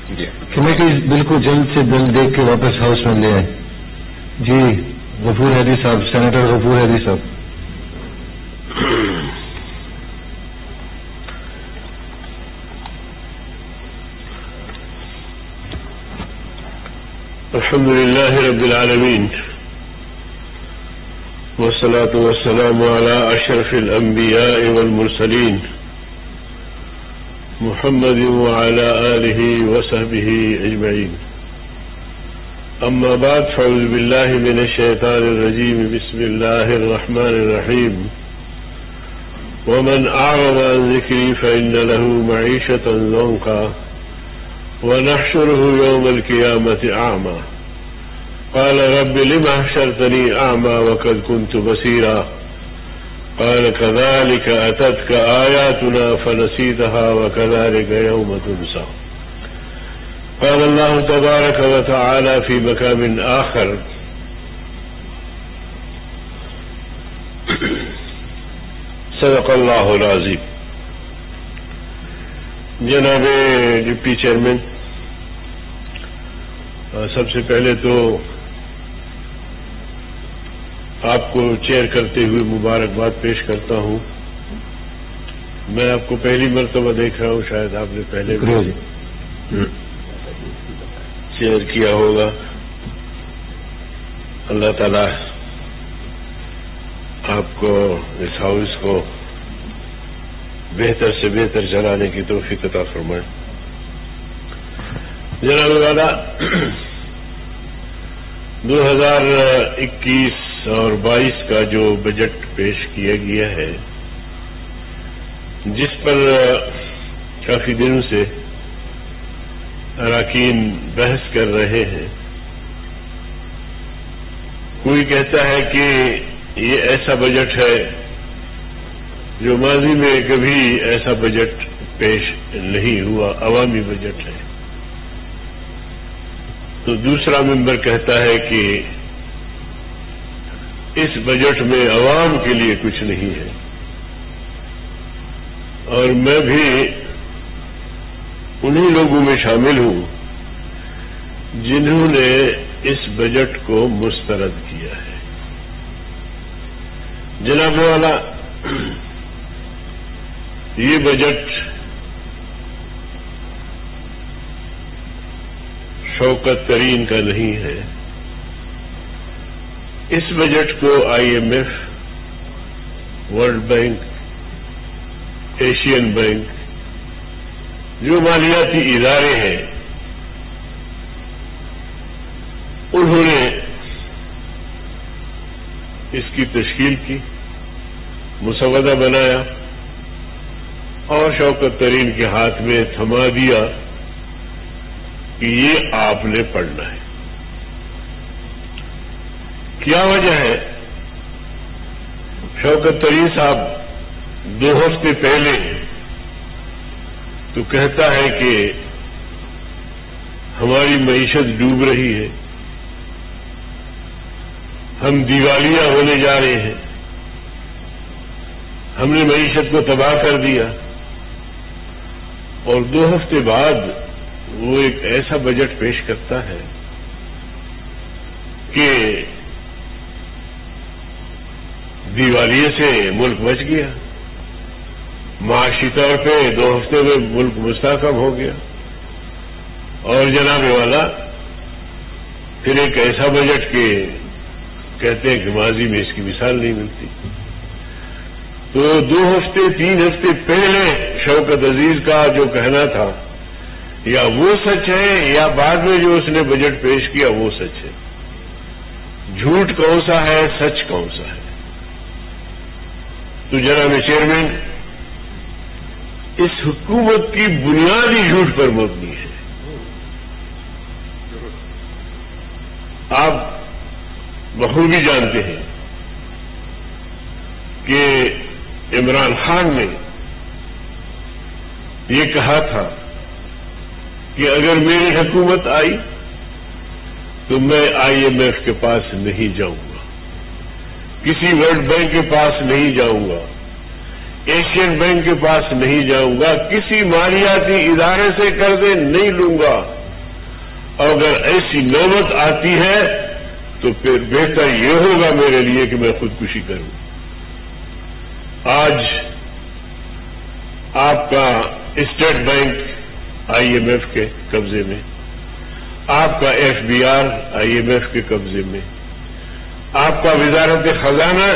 Committee بل کو جلد سے جلد دیکھ کے واپس ہاؤس میں لے آئے. جی غفور حیدری صاحب، سینیٹر غفور حیدری صاحب. الحمد لله رب العالمين والصلاة والسلام على أشرف الأنبياء والمرسلين محمد وعلى آله وصحبه أجمعين. أما بعد فأعوذ بالله من الشيطان الرجيم. بسم الله الرحمن الرحيم. ومن أعرض عن ذكري فإن له معيشة ضنكا ونحشره يوم القيامة أعمى قال رب لم حشرتني أعمى وقد كنت بصيرا قال كذلك أتتك آياتنا فنسيتها وكذلك يوم تنسى. قال الله تبارك وتعالى في مقام آخر صدق الله العظيم. جناب ڈپٹی چیئرمین، سب سے پہلے تو آپ کو چیئر کرتے ہوئے مبارکباد پیش کرتا ہوں. میں آپ کو پہلی مرتبہ دیکھ رہا ہوں، شاید آپ نے پہلے بھی چیئر کیا ہوگا. اللہ تعالیٰ آپ کو اس ہاؤس کو بہتر سے بہتر چلانے کی توفیق عطا فرمائے. جناب والا، 2021 اور 22 کا جو بجٹ پیش کیا گیا ہے، جس پر کافی دنوں سے اراکین بحث کر رہے ہیں، کوئی کہتا ہے کہ یہ ایسا بجٹ ہے جو ماضی میں کبھی ایسا بجٹ پیش نہیں ہوا، عوامی بجٹ ہے. تو دوسرا ممبر کہتا ہے کہ اس بجٹ میں عوام کے لیے کچھ نہیں ہے. اور میں بھی انہی لوگوں میں شامل ہوں جنہوں نے اس بجٹ کو مسترد کیا ہے. جناب والا، یہ بجٹ شوکت ترین کا نہیں ہے. اس بجٹ کو IMF، world bank, Asian bank, جو مالیاتی ادارے ہیں، انہوں نے اس کی تشکیل کی، مسودہ بنایا اور شوکت ترین کے ہاتھ میں تھما دیا کہ یہ آپ نے پڑھنا ہے. کیا وجہ ہے؟ شوکت ترین صاحب 2 ہفتے پہلے تو کہتا ہے کہ ہماری معیشت ڈوب رہی ہے، ہم دیوالیہ ہونے جا رہے ہیں، ہم نے معیشت کو تباہ کر دیا. اور 2 ہفتے بعد وہ ایک ایسا بجٹ پیش کرتا ہے کہ دیوالیے سے ملک بچ گیا، معاشی طور پہ 2 ہفتے میں ملک مستحکم ہو گیا. اور جناب والا، پھر ایک ایسا بجٹ کہ کہتے ہیں کہ ماضی میں اس کی مثال نہیں ملتی. تو 2 ہفتے 3 ہفتے پہلے شوکت عزیز کا جو کہنا تھا، یا وہ سچ ہے یا بعد میں جو اس نے بجٹ پیش کیا وہ سچ ہے. جھوٹ کون سا ہے، سچ کون سا ہے؟ تو جناب چیئرمین، اس حکومت کی بنیادی جھوٹ پر مبنی ہے. آپ بخوبی جانتے ہیں کہ عمران خان نے یہ کہا تھا کہ اگر میری حکومت آئی تو میں IMF کے پاس نہیں جاؤں گا، کسی ورلڈ بینک کے پاس نہیں جاؤں گا، ایشین بینک کے پاس نہیں جاؤں گا، کسی مالیاتی ادارے سے قرضے نہیں لوں گا. اور اگر ایسی نوبت آتی ہے تو پھر بہتر یہ ہوگا میرے لیے کہ میں خودکشی کروں. آج آپ کا State Bank I M F کے قبضے میں، آپ کا F B R I M F کے قبضے میں، آپ کا وزارت خزانہ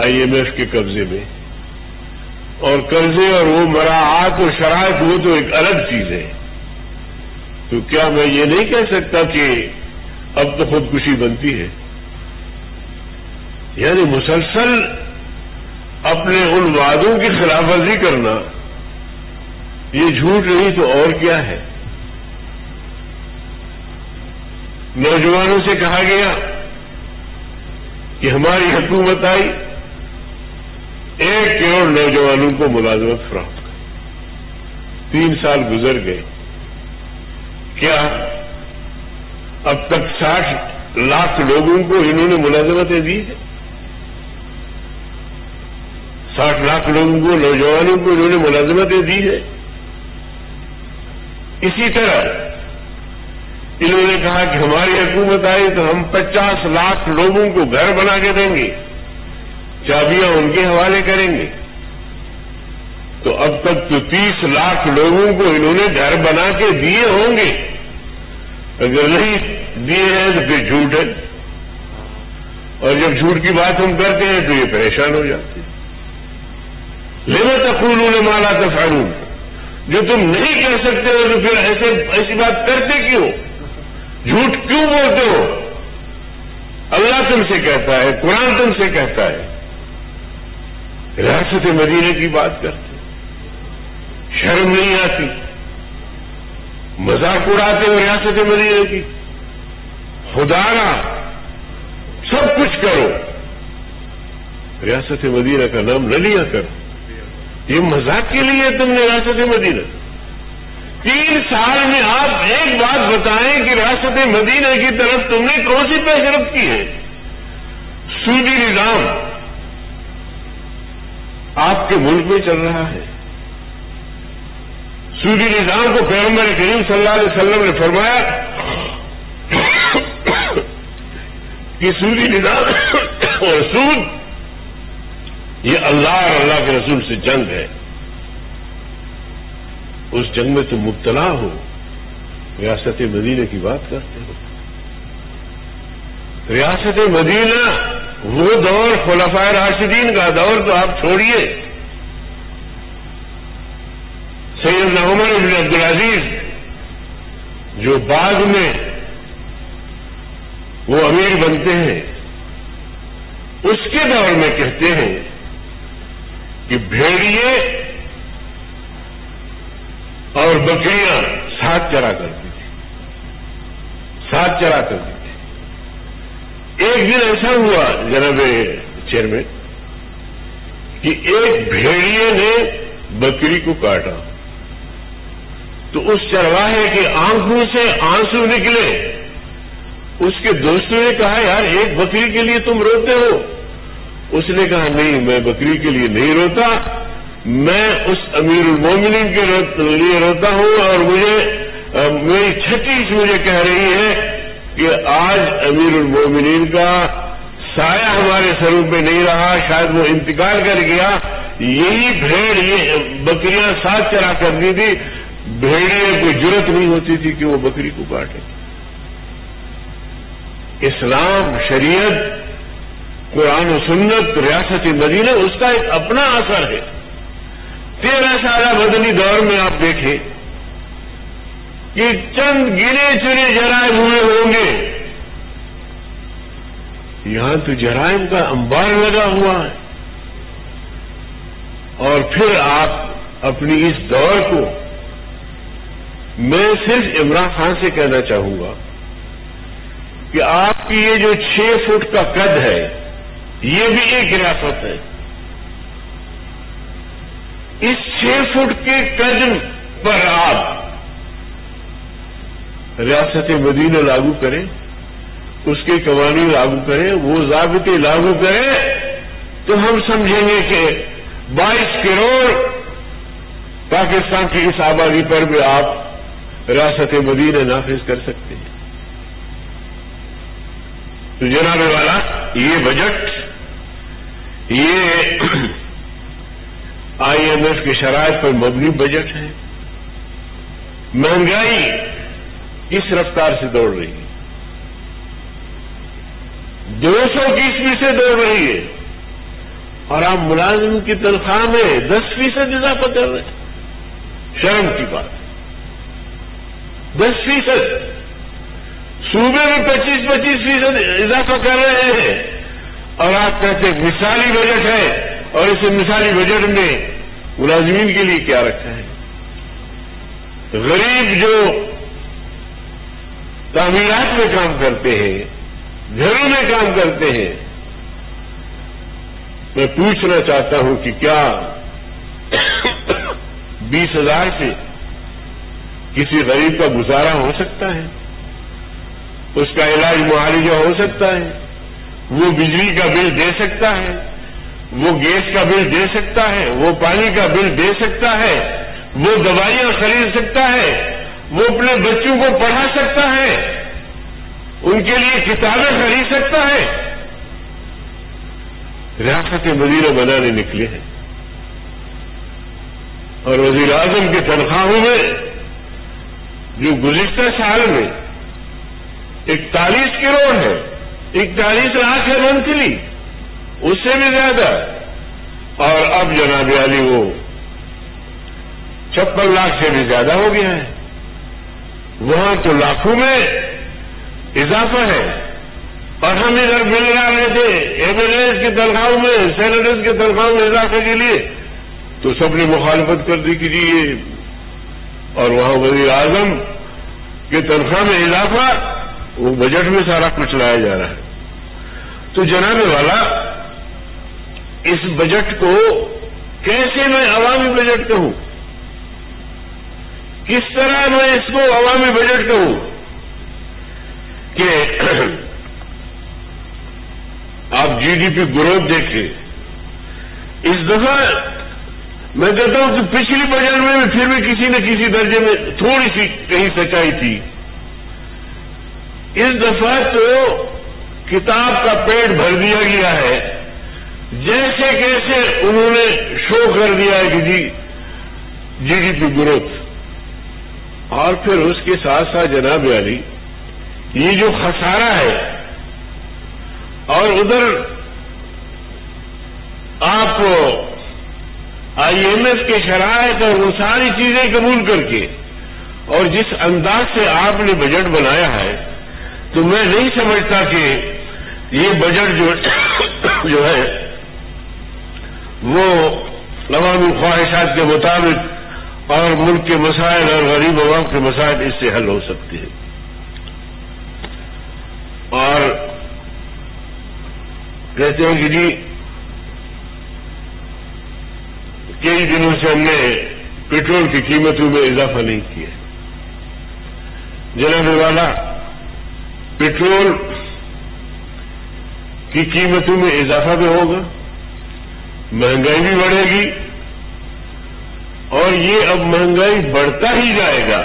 آئی ایم ایف کے قبضے میں، اور قرضے اور وہ مراعات و شرائط وہ تو ایک الگ چیز ہے. تو کیا میں یہ نہیں کہہ سکتا کہ اب تو خودکشی بنتی ہے؟ یعنی مسلسل اپنے ان وعدوں کی خلاف ورزی کرنا یہ جھوٹ نہیں تو اور کیا ہے. نوجوانوں سے کہا گیا کہ ہماری حکومت آئی 1 کروڑ نوجوانوں کو ملازمت فراہم کر. 3 سال گزر گئے، کیا اب تک 60 لاکھ لوگوں کو انہوں نے ملازمتیں دی ہیں؟ 60 لاکھ لوگوں کو، نوجوانوں کو انہوں نے ملازمتیں دی ہیں. اسی طرح انہوں نے کہا کہ ہماری حکومت آئی تو ہم 50 لاکھ لوگوں کو گھر بنا کے دیں گے، چابیاں ان کے حوالے کریں گے. تو اب تک تو 30 لاکھ لوگوں کو انہوں نے گھر بنا کے دیے ہوں گے. اگر نہیں دیے ہیں تو پھر جھوٹ ہے، اور جب جھوٹ کی بات ہم کرتے ہیں تو یہ پریشان ہو جاتے ہیں. لما تقولون ما لا تفعلون، جو تم نہیں کہہ سکتے ہو تو پھر ایسی بات کرتے کیوں؟ جھوٹ کیوں بولتے ہو؟ اللہ تم سے کہتا ہے، قرآن تم سے کہتا ہے. ریاست مدینہ کی بات کرتے، شرم نہیں آتی؟ مذاق اڑاتے ہو ریاست مدینہ کی. خدا را سب کچھ کرو، ریاست مدینہ کا نام نہ لیا کرو. یہ مذاق کے لیے تم نے ریاست مدینہ؟ 3 سال میں آپ ایک بات بتائیں کہ ریاست مدینہ کی طرف تم نے کون سی پیشرفت کی ہے؟ سودی نظام آپ کے ملک میں چل رہا ہے. سودی نظام کو پیغمبر کریم صلی اللہ علیہ وسلم نے فرمایا کہ سودی نظام اور سود یہ اللہ اور اللہ کے رسول سے جنگ ہے. اس جنگ میں تم مبتلا ہو، ریاست مدینہ کی بات کرتے ہو. ریاست مدینہ وہ دور خلفائے راشدین کا دور تو آپ چھوڑیے. سیدنا عمر بن عبدالعزیز جو بعد میں وہ امیر بنتے ہیں، اس کے دور میں کہتے ہیں کہ بھیڑیے اور بکریاں ساتھ چرا کرتی تھی، ساتھ چرا کرتی تھی. ایک دن ایسا ہوا جناب چیئرمین کہ ایک بھیڑیے نے بکری کو کاٹا تو اس چرواہے کی آنکھوں سے آنسو نکلے. اس کے دوستوں نے کہا یار ایک بکری کے لیے تم روتے ہو؟ اس نے کہا نہیں، میں بکری کے لیے نہیں روتا، میں اس امیر المومنین کے لیے روتا ہوں. اور میری چھٹی مجھے کہہ رہی ہے کہ آج امیر المومنین کا سایہ ہمارے سروں پہ نہیں رہا، شاید وہ انتقال کر گیا. یہی بھیڑ یہ بکریاں ساتھ چرا کرتی تھی، بھیڑیے کو جرت نہیں ہوتی تھی کہ وہ بکری کو کاٹے. اسلام، شریعت، قرآن و سنت، ریاست مدینہ، اس کا ایک اپنا اثر ہے. 13 سالہ مدنی دور میں آپ دیکھیں کہ چند گنے چنے جرائم ہوئے ہوں گے. یہاں تو جرائم کا انبار لگا ہوا ہے. اور پھر آپ اپنی اس دور کو، میں صرف عمران خان سے کہنا چاہوں گا کہ آپ کی یہ جو 6 فٹ کا قد ہے یہ بھی ایک ریاست ہے. اس 6 فٹ کے قد پر آپ ریاست مدینہ لاگو کریں، اس کے قوانین لاگو کریں، وہ ضابطے لاگو کریں، تو ہم سمجھیں گے کہ 22 کروڑ پاکستان کی اس آبادی پر بھی آپ ریاست مدینہ نافذ کر سکتے ہیں. تو جناب والا یہ بجٹ یہ IMF کی شرائط پر مبنی بجٹ ہے. مہنگائی اس رفتار سے دوڑ رہی ہے, 200 سے دوڑ رہی ہے, اور آپ ملازم کی تنخواہ میں 10% اضافہ کر رہے ہیں. شرم کی بات ہے. 10%. صوبے میں 25% اضافہ کر رہے ہیں, اور آپ کہتے ہیں مثالی بجٹ ہے, اور اس مثالی بجٹ میں ملازمین کے لیے کیا رکھا ہے؟ غریب جو تعمیرات میں کام کرتے ہیں, گھروں میں کام کرتے ہیں, میں پوچھنا چاہتا ہوں کہ کیا 20,000 سے کسی غریب کا گزارا ہو سکتا ہے؟ اس کا علاج معالجہ ہو سکتا ہے؟ وہ بجلی کا بل دے سکتا ہے؟ وہ گیس کا بل دے سکتا ہے؟ وہ پانی کا بل دے سکتا ہے؟ وہ دوائیاں خرید سکتا ہے؟ وہ اپنے بچوں کو پڑھا سکتا ہے؟ ان کے لیے کتابیں خرید سکتا ہے؟ ریاست مدینہ بنانے نکلے ہیں, اور وزیر اعظم کی تنخواہوں میں جو گزشتہ سال میں 41 کروڑ ہے, 41 لاکھ ہے منتھلی, اس سے بھی زیادہ, اور اب جناب علی وہ 56 لاکھ سے بھی زیادہ ہو گیا ہے. وہاں تو لاکھوں میں اضافہ ہے, اور ہم ادھر مل رہے تھے MLAs کی تنخواہوں میں, سینیٹرز کی تنخواہوں میں اضافے کے لیے, تو سب نے مخالفت کر دی کہ جی یہ, اور وہاں وزیر اعظم کی تنخواہ میں اضافہ وہ بجٹ میں سارا کچھ لایا جا رہا ہے. تو جناب والا اس بجٹ کو کیسے میں عوامی بجٹ کہوں؟ کس طرح میں اس کو عوامی بجٹ کہوں کہ آپ GDP گروتھ دیکھیں. اس دفعہ میں کہتا ہوں کہ پچھلی بجٹ میں پھر بھی کسی نہ کسی درجے میں تھوڑی سی کہیں سچائی تھی. اس دفعہ تو کتاب کا پیٹ بھر دیا گیا ہے, جیسے کیسے انہوں نے شو کر دیا ہے کہ جی GDP گروتھ, اور پھر اس کے ساتھ ساتھ جناب علی یہ جو خسارہ ہے, اور ادھر آپ IMF کے شرائط اور وہ ساری چیزیں قبول کر کے, اور جس انداز سے آپ نے بجٹ بنایا ہے, تو میں نہیں سمجھتا کہ یہ بجٹ جو ہے وہ عوامی خواہشات کے مطابق اور ملک کے مسائل اور غریب عوام کے مسائل اس سے حل ہو سکتے ہیں. اور کہتے ہیں کہ جی کئی دنوں سے ہم نے پیٹرول کی قیمتوں میں اضافہ نہیں کیا. جناب والا پیٹرول کی قیمتوں میں اضافہ بھی ہوگا, مہنگائی بھی بڑھے گی, اور یہ اب مہنگائی بڑھتا ہی جائے گا,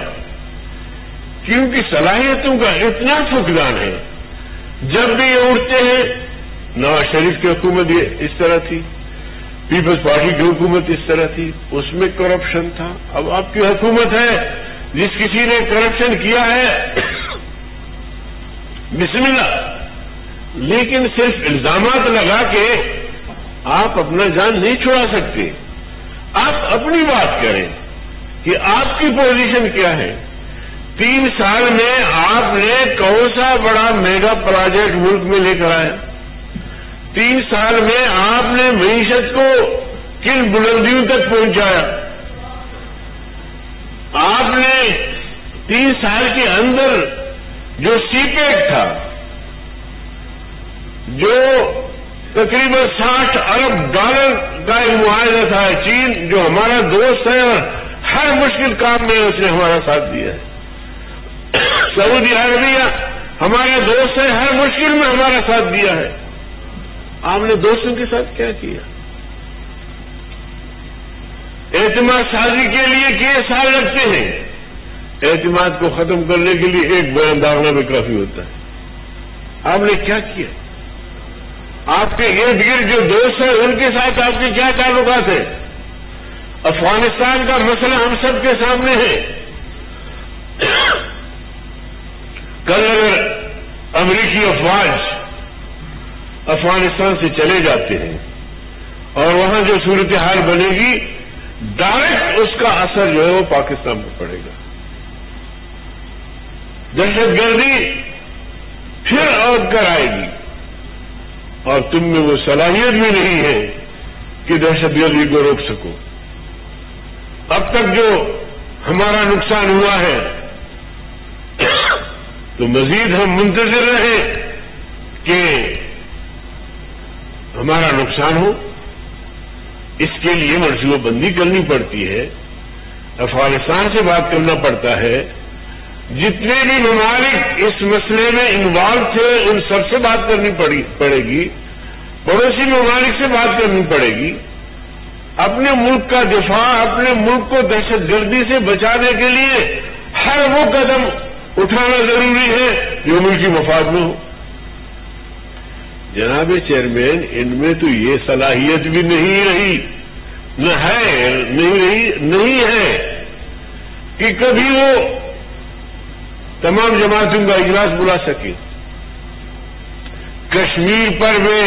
کیونکہ صلاحیتوں کا اتنا فقدان ہے. جب بھی یہ اٹھتے ہیں, نواز شریف کی حکومت یہ اس طرح تھی, پیپلز پارٹی کی حکومت اس طرح تھی, اس میں کرپشن تھا. اب آپ کی حکومت ہے, جس کسی نے کرپشن کیا ہے بسم اللہ, لیکن صرف الزامات لگا کے آپ اپنا جان نہیں چھڑا سکتے. آپ اپنی بات کریں کہ آپ کی پوزیشن کیا ہے. 3 سال میں آپ نے کون سا بڑا میگا پروجیکٹ ملک میں لے کر آیا؟ 3 سال میں آپ نے معیشت کو کن بلندیوں تک پہنچایا؟ آپ نے 3 سال کے اندر جو CPEC تھا, جو تقریباً $60 ارب کا ایک معاہدہ تھا, چین جو ہمارا دوست ہے اور ہر مشکل کام میں اس نے ہمارا ساتھ دیا ہے. سعودی عربیہ ہمارے دوست ہے, ہر مشکل میں ہمارا ساتھ دیا ہے. آپ نے دوستوں کے ساتھ کیا کیا؟ اعتماد سازی کے لیے کئی سال لگتے ہیں, اعتماد کو ختم کرنے کے لیے ایک بیان داغنا بھی کافی ہوتا ہے. آپ نے کیا کیا؟ آپ کے ارد گرد جو دوست ہیں ان کے ساتھ آپ کے کیا تعلقات ہیں؟ افغانستان کا مسئلہ ہم سب کے سامنے ہے. کل اگر امریکی افواج افغانستان سے چلے جاتے ہیں اور وہاں جو صورتحال بنے گی ڈائریکٹ اس کا اثر جو ہے وہ پاکستان پر پڑے گا. دہشت گردی پھر اور کر آئے گی اور تم میں وہ صلاحیت بھی نہیں ہے کہ دہشت گردی کو روک سکو. اب تک جو ہمارا نقصان ہوا ہے تو مزید ہم منتظر رہے کہ ہمارا نقصان ہو. اس کے لیے منصوبہ بندی کرنی پڑتی ہے. افغانستان سے بات کرنا پڑتا ہے. جتنے بھی ممالک اس مسئلے میں انوالو تھے ان سب سے بات کرنی پڑے گی. پڑوسی ممالک سے بات کرنی پڑے گی. اپنے ملک کا دفاع، اپنے ملک کو دہشت گردی سے بچانے کے لیے ہر وہ قدم اٹھانا ضروری ہے جو ملکی مفاد میں ہو. جناب چیئرمین، ان میں تو یہ صلاحیت بھی نہیں رہی، نہیں ہے کہ کبھی وہ تمام جماعتوں کا اجلاس بلا سکے. کشمیر پر میں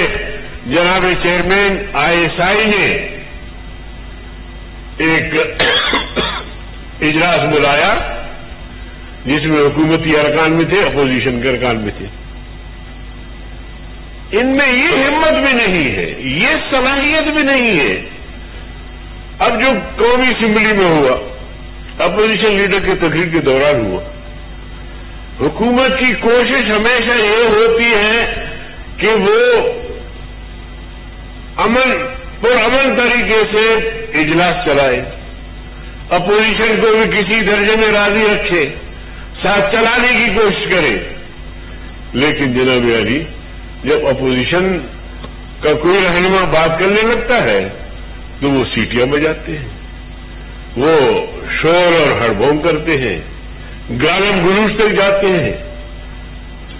جناب چیئرمین ISI نے ایک اجلاس بلایا جس میں حکومتی ارکان میں تھے، اپوزیشن کے ارکان میں تھے. ان میں یہ ہمت بھی نہیں ہے، یہ صلاحیت بھی نہیں ہے. اب جو قومی اسمبلی میں ہوا، اپوزیشن لیڈر کے تقریر کے دوران ہوا، حکومت کی کوشش ہمیشہ یہ ہوتی ہے کہ وہ پرامن طریقے سے اجلاس چلائے، اپوزیشن کو بھی کسی درجے میں راضی رکھے، ساتھ چلانے کی کوشش کرے. لیکن جناب علی، جب اپوزیشن کا کوئی رہنما بات کرنے لگتا ہے تو وہ سیٹیاں بجاتے ہیں، وہ شور اور ہڑبونگ کرتے ہیں، گالم گلوچ تک جاتے ہیں.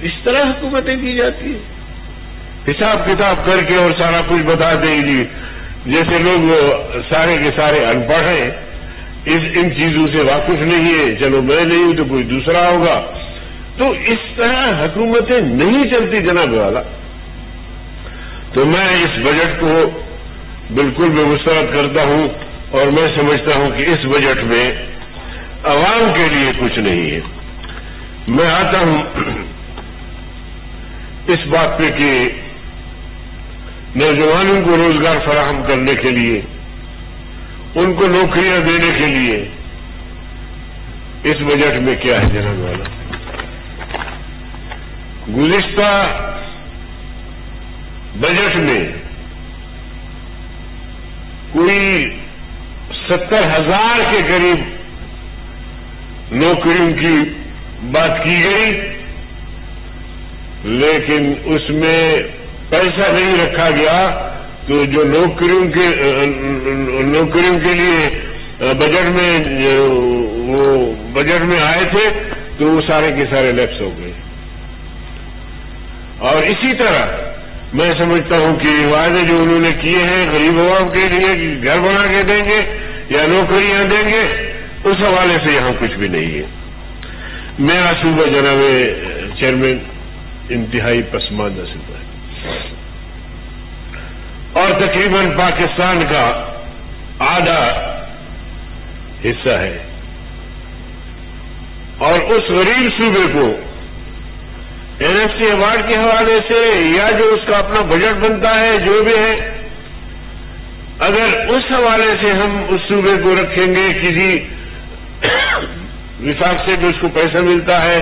اس طرح حکومتیں کی جاتی ہیں، حساب کتاب کر کے اور سارا کچھ بتا دیں گی، جیسے لوگ سارے کے سارے ان پڑھ ہیں، ان چیزوں سے واقف نہیں ہے. چلو میں نہیں ہوں تو کوئی دوسرا ہوگا. تو اس طرح حکومتیں نہیں چلتی جناب والا. تو میں اس بجٹ کو بالکل بے مسترد کرتا ہوں اور میں سمجھتا ہوں کہ اس بجٹ میں عوام کے لیے کچھ نہیں ہے. میں آتا ہوں اس بات پہ کہ نوجوانوں کو روزگار فراہم کرنے کے لیے، ان کو نوکریاں دینے کے لیے اس بجٹ میں کیا ہے جناب والا. گزشتہ بجٹ میں کوئی 70,000 کے قریب نوکریوں کی بات کی گئی، لیکن اس میں پیسہ نہیں رکھا گیا. تو جو نوکریوں کے لیے بجٹ میں آئے تھے تو وہ سارے کے سارے لیپس ہو گئے. اور اسی طرح میں سمجھتا ہوں کہ وعدے جو انہوں نے کیے ہیں غریب عوام کے لیے کہ گھر بنا کے دیں گے یا نوکریاں دیں گے، اس حوالے سے یہاں کچھ بھی نہیں ہے. میرا صوبہ جناب چیئرمین انتہائی پسماندہ صوبہ ہے اور تقریباً پاکستان کا آدھا حصہ ہے. اور اس غریب صوبے کو NFC ایوارڈ کے حوالے سے یا جو اس کا اپنا بجٹ بنتا ہے جو بھی ہے، اگر اس حوالے سے ہم اس صوبے کو رکھیں گے کسی وفاق سے جو اس کو پیسہ ملتا ہے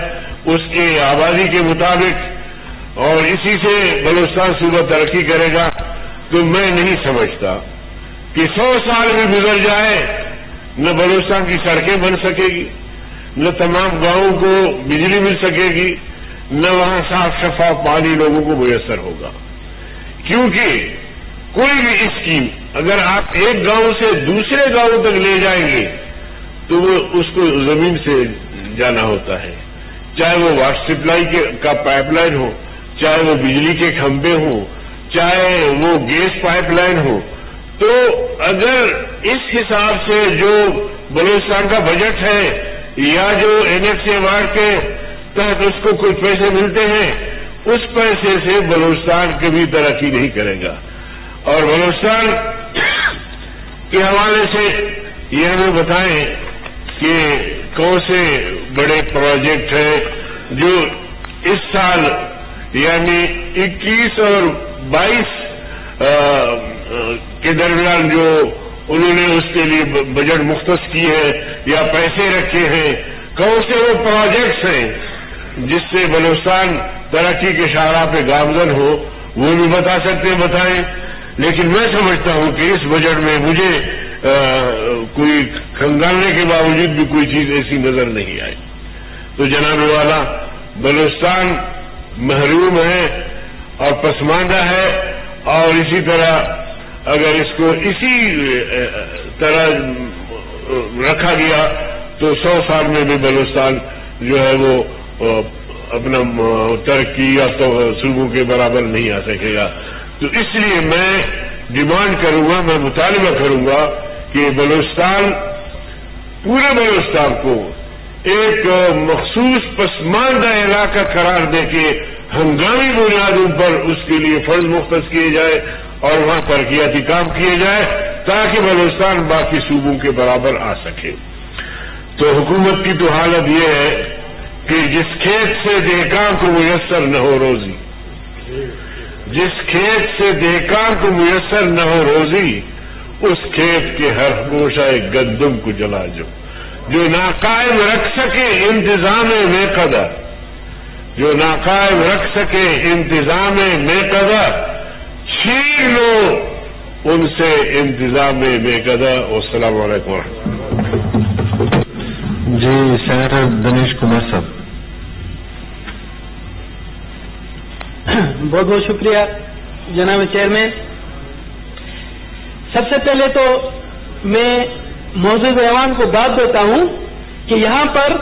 اس کے آبادی کے مطابق اور اسی سے بلوچستان صوبہ ترقی کرے گا، تو میں نہیں سمجھتا کہ 100 سال بھی گزر جائے نہ بلوچستان کی سڑکیں بن سکے گی، نہ تمام گاؤں کو بجلی مل سکے گی، نہ وہاں صاف شفاف پانی لوگوں کو میسر ہوگا. کیونکہ کوئی بھی اسکیم اگر آپ ایک گاؤں سے دوسرے گاؤں تک لے جائیں گے تو وہ اس کو زمین سے جانا ہوتا ہے، چاہے وہ واٹر سپلائی کا پائپ لائن ہو، چاہے وہ بجلی کے کھمبے ہوں، چاہے وہ گیس پائپ لائن ہو. تو اگر اس حساب سے جو بلوچستان کا بجٹ ہے یا جو NFC ایوارڈ کے تحت اس کو کچھ پیسے ملتے ہیں، اس پیسے سے بلوچستان کبھی ترقی نہیں کرے گا. اور بلوچستان کے حوالے سے یہ ہمیں بتائیں کہ کون سے بڑے پروجیکٹ ہیں جو اس سال یعنی 21 اور 22 کے درمیان جو انہوں نے اس کے لیے بجٹ مختص کی ہے یا پیسے رکھے ہیں، کون سے وہ پروجیکٹس ہیں جس سے بلوچستان ترقی کے شاہراہ پہ گامزن ہو، وہ بھی بتا سکتے ہیں، بتائیں. لیکن میں سمجھتا ہوں کہ اس بجٹ میں مجھے کوئی کھنگالنے کے باوجود بھی کوئی چیز ایسی نظر نہیں آئی. تو جناب والا، بلوچستان محروم ہے اور پسماندہ ہے، اور اسی طرح اگر اس کو اسی طرح رکھا گیا تو 100 سال میں بھی بلوچستان جو ہے وہ اپنا ترقی یا صوبوں کے برابر نہیں آ سکے گا. تو اس لیے میں ڈیمانڈ کروں گا، میں مطالبہ کروں گا کہ بلوچستان، پورے بلوچستان کو ایک مخصوص پسماندہ علاقہ قرار دے کے ہنگامی بنیادوں پر اس کے لیے فنڈ مختص کیے جائے اور وہاں ترقیاتی کام کیے جائے تاکہ بلوچستان باقی صوبوں کے برابر آ سکے. تو حکومت کی تو حالت یہ ہے کہ جس کھیت سے دہقان کو میسر نہ ہو روزی، جس کھیت سے دہقان کو میسر نہ ہو روزی، اس کھیت کے ہر گوشہ گندم کو جلا جو ناقائم رکھ سکے انتظام میں قدر، جو ناقائم رکھ سکے انتظام میں قدر، چھین لو ان سے انتظام میں قدر. والسلام علیکم ورحمۃ اللہ. جی سینیٹر دنیش کمار صاحب. بہت بہت شکریہ جناب چیئرمین. سب سے پہلے تو میں موضوع ایوان کو بات دیتا ہوں کہ یہاں پر